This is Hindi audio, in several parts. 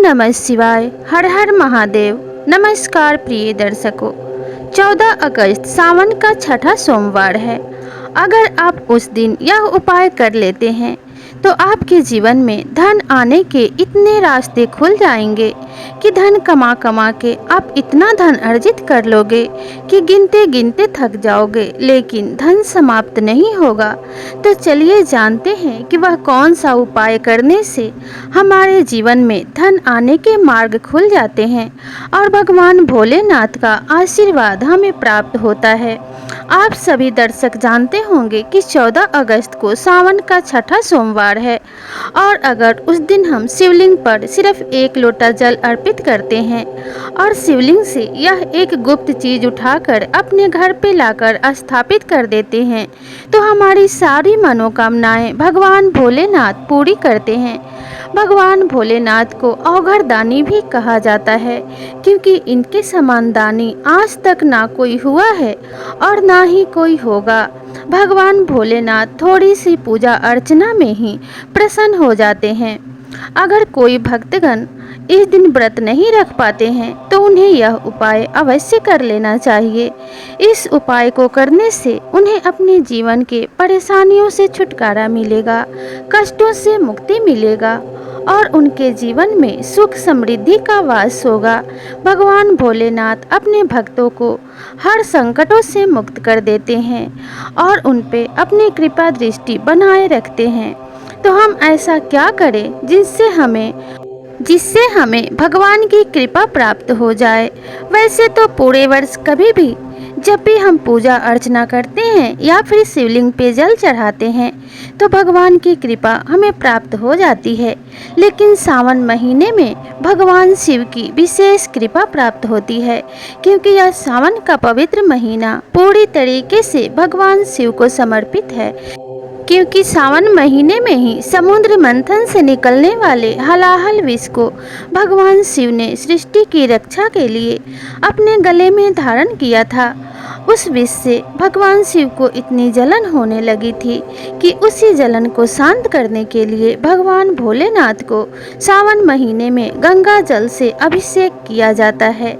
नमः शिवाय। हर हर महादेव। नमस्कार प्रिय दर्शकों। 14 अगस्त सावन का छठा सोमवार है। अगर आप उस दिन यह उपाय कर लेते हैं तो आपके जीवन में धन आने के इतने रास्ते खुल जाएंगे कि धन कमा कमा के आप इतना धन अर्जित कर लोगे कि गिनते गिनते थक जाओगे, लेकिन धन समाप्त नहीं होगा। तो चलिए जानते हैं कि वह कौन सा उपाय करने से हमारे जीवन में धन आने के मार्ग खुल जाते हैं और भगवान भोलेनाथ का आशीर्वाद हमें प्राप्त होता है। आप सभी दर्शक जानते होंगे कि 14 अगस्त को सावन का छठा सोमवार है और अगर उस दिन हम शिवलिंग पर सिर्फ 1 लोटा जल अर्पित करते हैं और शिवलिंग से यह एक गुप्त चीज उठाकर अपने घर पे लाकर स्थापित कर देते हैं तो हमारी सारी मनोकामनाएं भगवान भोलेनाथ पूरी करते हैं। भगवान भोलेनाथ को अवघड़ दानी भी कहा जाता है क्योंकि इनके समान दानी आज तक ना कोई हुआ है और ना ही कोई होगा। भगवान भोलेनाथ थोड़ी सी पूजा अर्चना में ही प्रसन्न हो जाते हैं। अगर कोई भक्तगण इस दिन व्रत नहीं रख पाते हैं तो उन्हें यह उपाय अवश्य कर लेना चाहिए। इस उपाय को करने से उन्हें अपने जीवन के परेशानियों से छुटकारा मिलेगा, कष्टों से मुक्ति मिलेगा और उनके जीवन में सुख समृद्धि का वास होगा। भगवान भोलेनाथ अपने भक्तों को हर संकटों से मुक्त कर देते हैं और उन पे अपनी कृपा दृष्टि बनाए रखते हैं। तो हम ऐसा क्या करें जिससे हमें भगवान की कृपा प्राप्त हो जाए। वैसे तो पूरे वर्ष कभी भी जब भी हम पूजा अर्चना करते हैं या फिर शिवलिंग पे जल चढ़ाते हैं तो भगवान की कृपा हमें प्राप्त हो जाती है, लेकिन सावन महीने में भगवान शिव की विशेष कृपा प्राप्त होती है क्योंकि यह सावन का पवित्र महीना पूरी तरीके से भगवान शिव को समर्पित है। क्योंकि सावन महीने में ही समुद्र मंथन से निकलने वाले हलाहल विष को भगवान शिव ने सृष्टि की रक्षा के लिए अपने गले में धारण किया था। उस विष से भगवान शिव को इतनी जलन होने लगी थी कि उसी जलन को शांत करने के लिए भगवान भोलेनाथ को सावन महीने में गंगा जल से अभिषेक किया जाता है।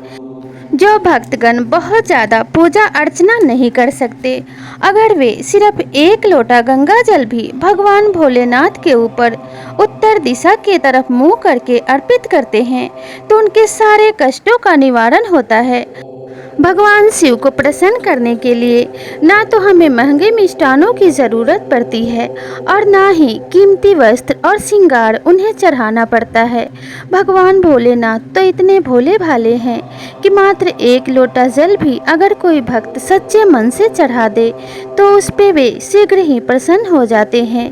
जो भक्तगण बहुत ज़्यादा पूजा अर्चना नहीं कर सकते, अगर वे सिर्फ 1 लोटा गंगा जल भी भगवान भोलेनाथ के ऊपर उत्तर दिशा की तरफ मुंह करके अर्पित करते हैं तो उनके सारे कष्टों का निवारण होता है। भगवान शिव को प्रसन्न करने के लिए ना तो हमें महंगे मिष्ठानों की ज़रूरत पड़ती है और ना ही कीमती वस्त्र और श्रृंगार उन्हें चढ़ाना पड़ता है। भगवान भोलेनाथ तो इतने भोले भाले हैं कि मात्र 1 लोटा जल भी अगर कोई भक्त सच्चे मन से चढ़ा दे तो उस पे वे शीघ्र ही प्रसन्न हो जाते हैं।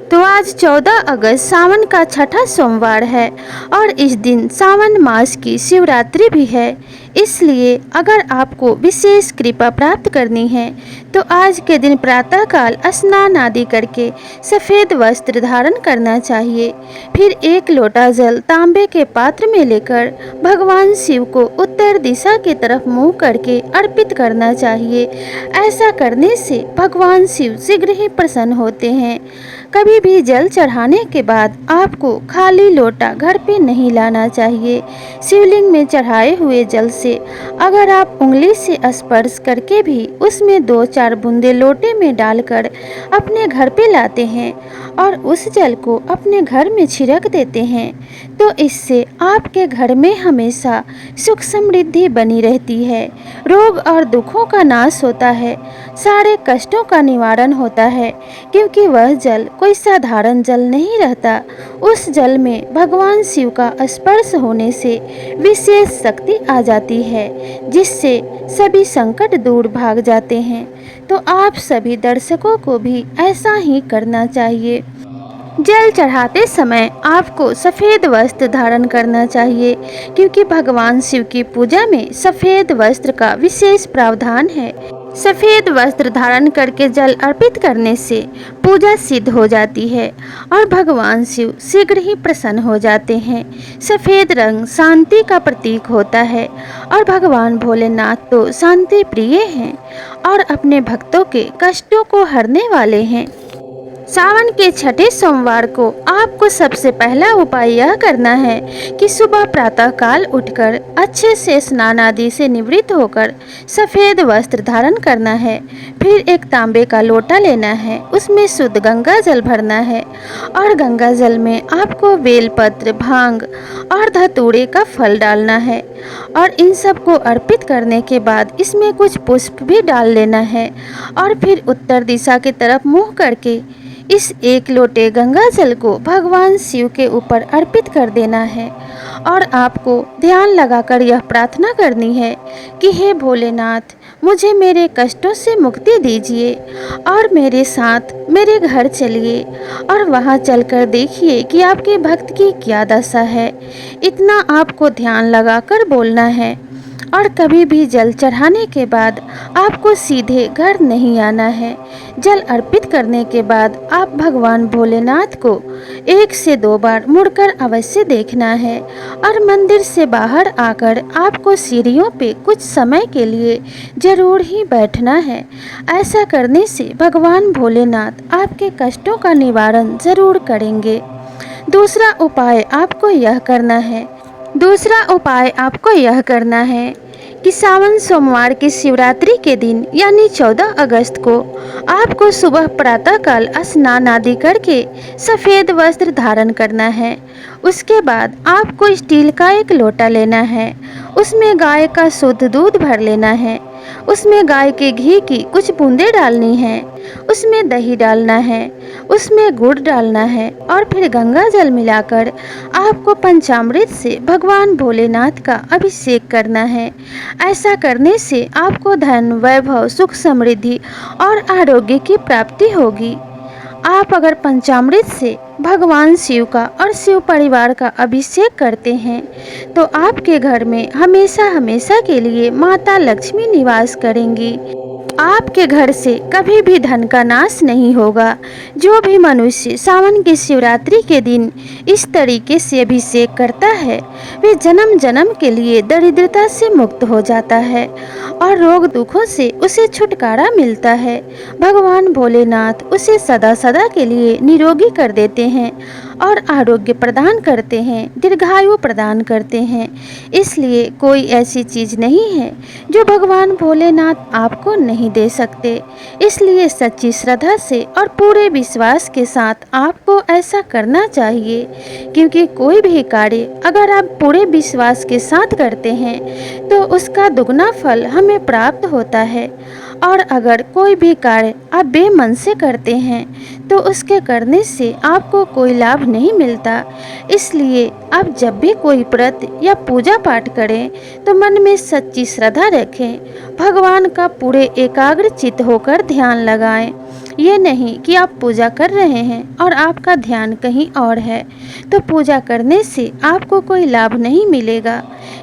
तो आज 14 अगस्त सावन का छठा सोमवार है और इस दिन सावन मास की शिवरात्रि भी है। इसलिए अगर आपको विशेष कृपा प्राप्त करनी है तो आज के दिन प्रातःकाल स्नान आदि करके सफ़ेद वस्त्र धारण करना चाहिए। फिर 1 लोटा जल तांबे के पात्र में लेकर भगवान शिव को उत्तर दिशा की तरफ मुँह करके अर्पित करना चाहिए। ऐसा करने से भगवान शिव शीघ्र ही प्रसन्न होते हैं। कभी भी जल चढ़ाने के बाद आपको खाली लोटा घर पे नहीं लाना चाहिए। शिवलिंग में चढ़ाए हुए जल से अगर आप उंगली से स्पर्श करके भी उसमें 2-4 बूंदे लोटे में डालकर अपने घर पे लाते हैं और उस जल को अपने घर में छिड़क देते हैं तो इससे आपके घर में हमेशा सुख समृद्धि बनी रहती है, रोग और दुखों का नाश होता है, सारे कष्टों का निवारण होता है क्योंकि वह जल कोई साधारण जल नहीं रहता। उस जल में भगवान शिव का स्पर्श होने से विशेष शक्ति आ जाती है जिससे सभी संकट दूर भाग जाते हैं। तो आप सभी दर्शकों को भी ऐसा ही करना चाहिए। जल चढ़ाते समय आपको सफ़ेद वस्त्र धारण करना चाहिए क्योंकि भगवान शिव की पूजा में सफ़ेद वस्त्र का विशेष प्रावधान है। सफ़ेद वस्त्र धारण करके जल अर्पित करने से पूजा सिद्ध हो जाती है और भगवान शिव शीघ्र ही प्रसन्न हो जाते हैं। सफ़ेद रंग शांति का प्रतीक होता है और भगवान भोलेनाथ तो शांति प्रिय हैं और अपने भक्तों के कष्टों को हरने वाले हैं। सावन के छठे सोमवार को आपको सबसे पहला उपाय यह करना है कि सुबह प्रातःकाल उठकर अच्छे से स्नान आदि से निवृत्त होकर सफ़ेद वस्त्र धारण करना है। फिर एक तांबे का लोटा लेना है, उसमें शुद्ध गंगा जल भरना है और गंगा जल में आपको बेलपत्र, भांग और धतूरे का फल डालना है और इन सब को अर्पित करने के बाद इसमें कुछ पुष्प भी डाल लेना है और फिर उत्तर दिशा की तरफ मुँह करके इस एक लोटे गंगा जल को भगवान शिव के ऊपर अर्पित कर देना है और आपको ध्यान लगाकर यह प्रार्थना करनी है कि हे भोलेनाथ, मुझे मेरे कष्टों से मुक्ति दीजिए और मेरे साथ मेरे घर चलिए और वहां चलकर देखिए कि आपके भक्त की क्या दशा है। इतना आपको ध्यान लगाकर बोलना है और कभी भी जल चढ़ाने के बाद आपको सीधे घर नहीं आना है। जल अर्पित करने के बाद आप भगवान भोलेनाथ को 1 से 2 बार मुड़कर अवश्य देखना है और मंदिर से बाहर आकर आपको सीढ़ियों पे कुछ समय के लिए जरूर ही बैठना है। ऐसा करने से भगवान भोलेनाथ आपके कष्टों का निवारण जरूर करेंगे। दूसरा उपाय आपको यह करना है कि सावन सोमवार की शिवरात्रि के दिन यानी 14 अगस्त को आपको सुबह प्रातःकाल स्नान आदि करके सफ़ेद वस्त्र धारण करना है। उसके बाद आपको स्टील का एक लोटा लेना है, उसमें गाय का शुद्ध दूध भर लेना है, उसमें गाय के घी की कुछ बूंदें डालनी है, उसमें दही डालना है, उसमें गुड़ डालना है और फिर गंगा जल मिलाकर आपको पंचामृत से भगवान भोलेनाथ का अभिषेक करना है। ऐसा करने से आपको धन, वैभव, सुख, समृद्धि और आरोग्य की प्राप्ति होगी। आप अगर पंचामृत से भगवान शिव का और शिव परिवार का अभिषेक करते हैं तो आपके घर में हमेशा हमेशा के लिए माता लक्ष्मी निवास करेंगी। आपके घर से कभी भी धन का नाश नहीं होगा। जो भी मनुष्य सावन की शिवरात्रि के दिन इस तरीके से अभिषेक करता है वे जन्म जन्म के लिए दरिद्रता से मुक्त हो जाता है और रोग दुखों से उसे छुटकारा मिलता है। भगवान भोलेनाथ उसे सदा सदा के लिए निरोगी कर देते हैं और आरोग्य प्रदान करते हैं, दीर्घायु प्रदान करते हैं। इसलिए कोई ऐसी चीज़ नहीं है जो भगवान भोलेनाथ आपको नहीं दे सकते। इसलिए सच्ची श्रद्धा से और पूरे विश्वास के साथ आपको ऐसा करना चाहिए, क्योंकि कोई भी कार्य अगर आप पूरे विश्वास के साथ करते हैं तो उसका दुगना फल हमें प्राप्त होता है और अगर कोई भी कार्य आप बेमन से करते हैं तो उसके करने से आपको कोई लाभ नहीं मिलता। इसलिए आप जब भी कोई व्रत या पूजा पाठ करें तो मन में सच्ची श्रद्धा रखें, भगवान का पूरे एकाग्र चित्त होकर ध्यान लगाएं। ये नहीं कि आप पूजा कर रहे हैं और आपका ध्यान कहीं और है, तो पूजा करने से आपको कोई लाभ नहीं मिलेगा,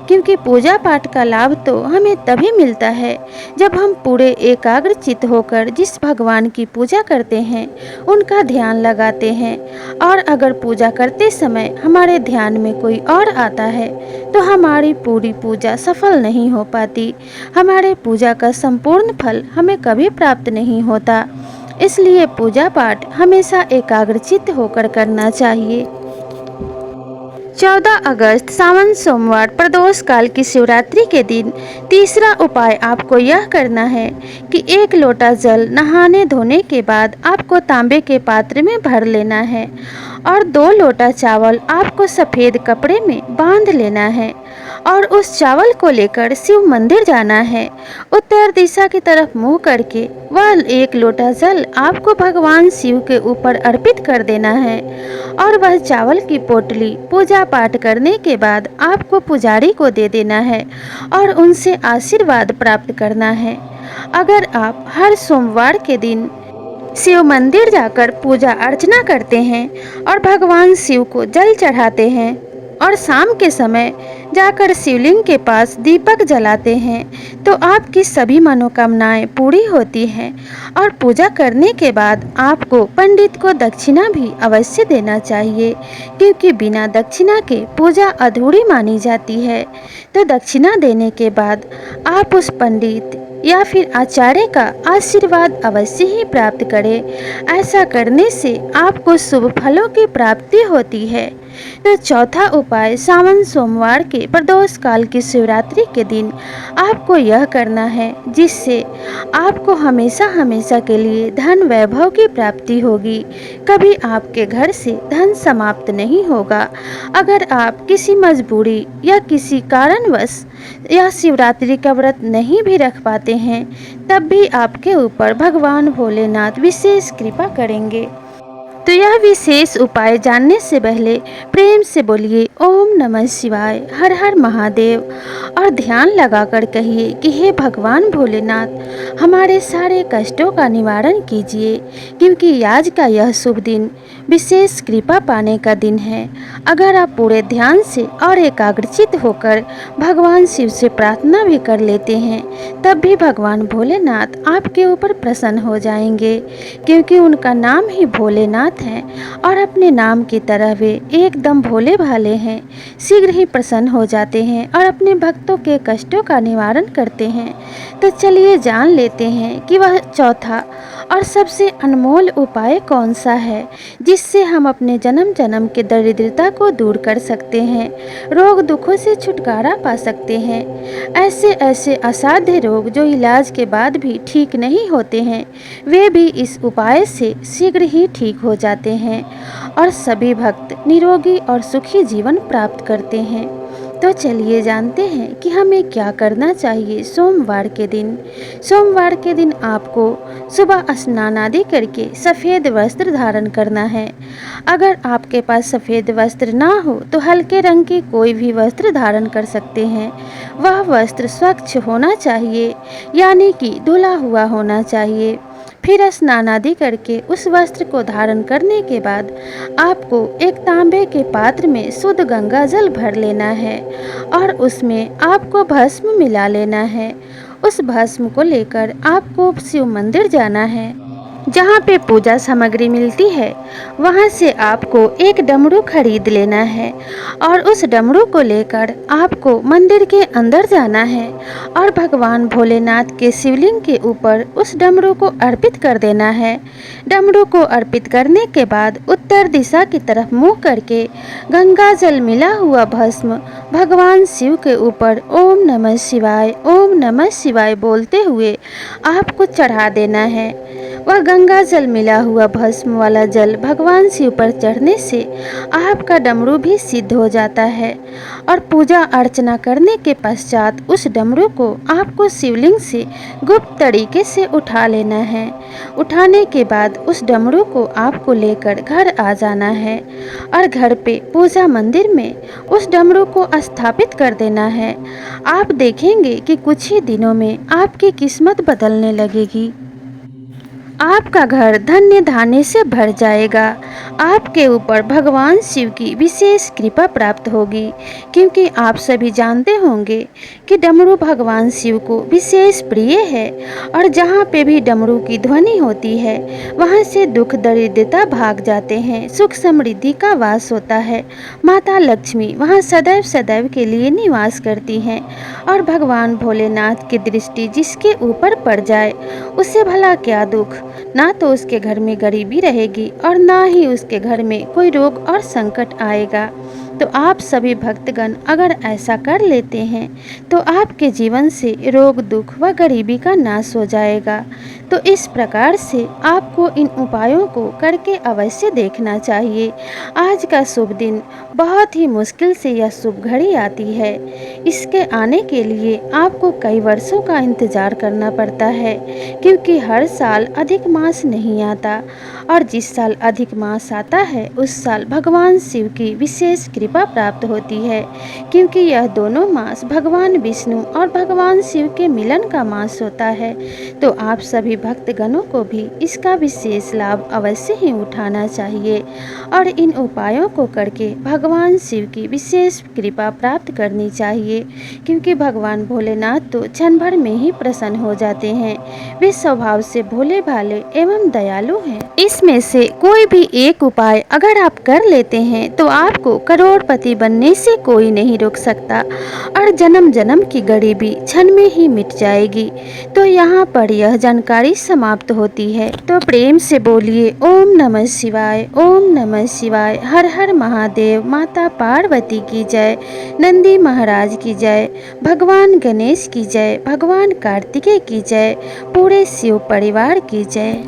क्योंकि पूजा पाठ का लाभ तो हमें तभी मिलता है जब हम पूरे एकाग्र चित्त होकर जिस भगवान की पूजा करते हैं उनका ध्यान लगाते हैं। और अगर पूजा करते समय हमारे ध्यान में कोई और आता है तो हमारी पूरी पूजा सफल नहीं हो पाती, हमारे पूजा का संपूर्ण फल हमें कभी प्राप्त नहीं होता। इसलिए पूजा पाठ हमेशा एकाग्रचित्त होकर करना चाहिए। 14 अगस्त सावन सोमवार प्रदोष काल की शिवरात्रि के दिन तीसरा उपाय आपको यह करना है कि 1 लोटा जल नहाने धोने के बाद आपको तांबे के पात्र में भर लेना है और 2 लोटा चावल आपको सफ़ेद कपड़े में बांध लेना है और उस चावल को लेकर शिव मंदिर जाना है। उत्तर दिशा की तरफ मुंह करके वह 1 लोटा जल आपको भगवान शिव के ऊपर अर्पित कर देना है और वह चावल की पोटली पूजा पाठ करने के बाद आपको पुजारी को दे देना है और उनसे आशीर्वाद प्राप्त करना है। अगर आप हर सोमवार के दिन शिव मंदिर जाकर पूजा अर्चना करते हैं और भगवान शिव को जल चढ़ाते हैं और शाम के समय जाकर शिवलिंग के पास दीपक जलाते हैं तो आपकी सभी मनोकामनाएं पूरी होती हैं। और पूजा करने के बाद आपको पंडित को दक्षिणा भी अवश्य देना चाहिए, क्योंकि बिना दक्षिणा के पूजा अधूरी मानी जाती है। तो दक्षिणा देने के बाद आप उस पंडित या फिर आचार्य का आशीर्वाद अवश्य ही प्राप्त करें। ऐसा करने से आपको शुभ फलों की प्राप्ति होती है। तो चौथा उपाय, सावन सोमवार के प्रदोष काल की शिवरात्रि के दिन आपको यह करना है, जिससे आपको हमेशा हमेशा के लिए धन वैभव की प्राप्ति होगी। कभी आपके घर से धन समाप्त नहीं होगा। अगर आप किसी मजबूरी या किसी कारणवश यह शिवरात्रि का व्रत नहीं भी रख पाते हैं, तब भी आपके ऊपर भगवान भोलेनाथ विशेष कृपा करेंगे। तो यह विशेष उपाय जानने से पहले प्रेम से बोलिए ओम नमः शिवाय, हर हर महादेव, और ध्यान लगाकर कहिए कि हे भगवान भोलेनाथ, हमारे सारे कष्टों का निवारण कीजिए, क्योंकि आज का यह शुभ दिन विशेष कृपा पाने का दिन है। अगर आप पूरे ध्यान से और एकाग्रचित होकर भगवान शिव से प्रार्थना भी कर लेते हैं, तब भी भगवान भोलेनाथ आपके ऊपर प्रसन्न हो जाएंगे, क्योंकि उनका नाम ही भोलेनाथ है और अपने नाम की तरह वे एकदम भोले भाले हैं। शीघ्र ही प्रसन्न हो जाते हैं और अपने भक्तों के कष्टों का निवारण करते हैं। तो चलिए जान लेते हैं कि वह चौथा और सबसे अनमोल उपाय कौन सा है, जिससे हम अपने जन्म जन्म के दरिद्रता को दूर कर सकते हैं, रोग दुखों से छुटकारा पा सकते हैं। ऐसे ऐसे असाध्य रोग जो इलाज के बाद भी ठीक नहीं होते हैं, वे भी इस उपाय से शीघ्र ही ठीक हो जाते हैं और सभी भक्त निरोगी और सुखी जीवन प्राप्त करते हैं। तो चलिए जानते हैं कि हमें क्या करना चाहिए सोमवार के दिन। सोमवार के दिन आपको सुबह स्नान आदि करके सफ़ेद वस्त्र धारण करना है। अगर आपके पास सफ़ेद वस्त्र ना हो तो हल्के रंग के कोई भी वस्त्र धारण कर सकते हैं। वह वस्त्र स्वच्छ होना चाहिए, यानी कि धुला हुआ होना चाहिए। फिर स्नान आदि करके उस वस्त्र को धारण करने के बाद आपको एक तांबे के पात्र में शुद्ध गंगा जल भर लेना है और उसमें आपको भस्म मिला लेना है। उस भस्म को लेकर आपको शिव मंदिर जाना है, जहाँ पे पूजा सामग्री मिलती है। वहाँ से आपको एक डमरू खरीद लेना है और उस डमरू को लेकर आपको मंदिर के अंदर जाना है और भगवान भोलेनाथ के शिवलिंग के ऊपर उस डमरू को अर्पित कर देना है। डमरू को अर्पित करने के बाद उत्तर दिशा की तरफ मुँह करके गंगा जल मिला हुआ भस्म भगवान शिव के ऊपर ओम नमः शिवाय बोलते हुए आपको चढ़ा देना है। वह गंगा जल मिला हुआ भस्म वाला जल भगवान शिव पर चढ़ने से आपका डमरू भी सिद्ध हो जाता है और पूजा अर्चना करने के पश्चात उस डमरू को आपको शिवलिंग से गुप्त तरीके से उठा लेना है। उठाने के बाद उस डमरू को आपको लेकर घर आ जाना है और घर पे पूजा मंदिर में उस डमरू को स्थापित कर देना है। आप देखेंगे कि कुछ ही दिनों में आपकी किस्मत बदलने लगेगी। आपका घर धन्य धान्य से भर जाएगा। आपके ऊपर भगवान शिव की विशेष कृपा प्राप्त होगी, क्योंकि आप सभी जानते होंगे कि डमरू भगवान शिव को विशेष प्रिय है और जहाँ पे भी डमरू की ध्वनि होती है वहाँ से दुख दरिद्रता भाग जाते हैं, सुख समृद्धि का वास होता है। माता लक्ष्मी वहाँ सदैव सदैव के लिए निवास करती हैं और भगवान भोलेनाथ की दृष्टि जिसके ऊपर पड़ जाए उसे भला क्या दुख, ना तो उसके घर में गरीबी रहेगी और ना ही उसके घर में कोई रोग और संकट आएगा। तो आप सभी भक्तगण अगर ऐसा कर लेते हैं तो आपके जीवन से रोग दुख व गरीबी का नाश हो जाएगा। तो इस प्रकार से आपको इन उपायों को करके अवश्य देखना चाहिए। आज का शुभ दिन बहुत ही मुश्किल से यह शुभ घड़ी आती है। इसके आने के लिए आपको कई वर्षों का इंतजार करना पड़ता है, क्योंकि हर साल अधिक मास नहीं आता और जिस साल अधिक मास आता है उस साल भगवान शिव की विशेष कृपा प्राप्त होती है, क्योंकि यह दोनों मास भगवान विष्णु और भगवान शिव के मिलन का मास होता है। तो आप सभी भक्तगणों को भी इसका विशेष लाभ अवश्य ही उठाना चाहिए और इन उपायों को करके भगवान शिव की विशेष कृपा प्राप्त करनी चाहिए, क्योंकि भगवान भोलेनाथ तो क्षण भर में ही प्रसन्न हो जाते हैं। वे स्वभाव से भोले भाले एवं दयालु हैं। इसमें से कोई भी एक उपाय अगर आप कर लेते हैं तो आपको करोड़ करोड़पति बनने से कोई नहीं रोक सकता और जन्म जन्म की गरीबी क्षण में ही मिट जाएगी। तो यहाँ पर यह जानकारी समाप्त होती है। तो प्रेम से बोलिए ओम नमः शिवाय, ओम नमः शिवाय। हर हर महादेव। माता पार्वती की जय, नंदी महाराज की जय, भगवान गणेश की जय, भगवान कार्तिकेय की जय, पूरे शिव परिवार की जय।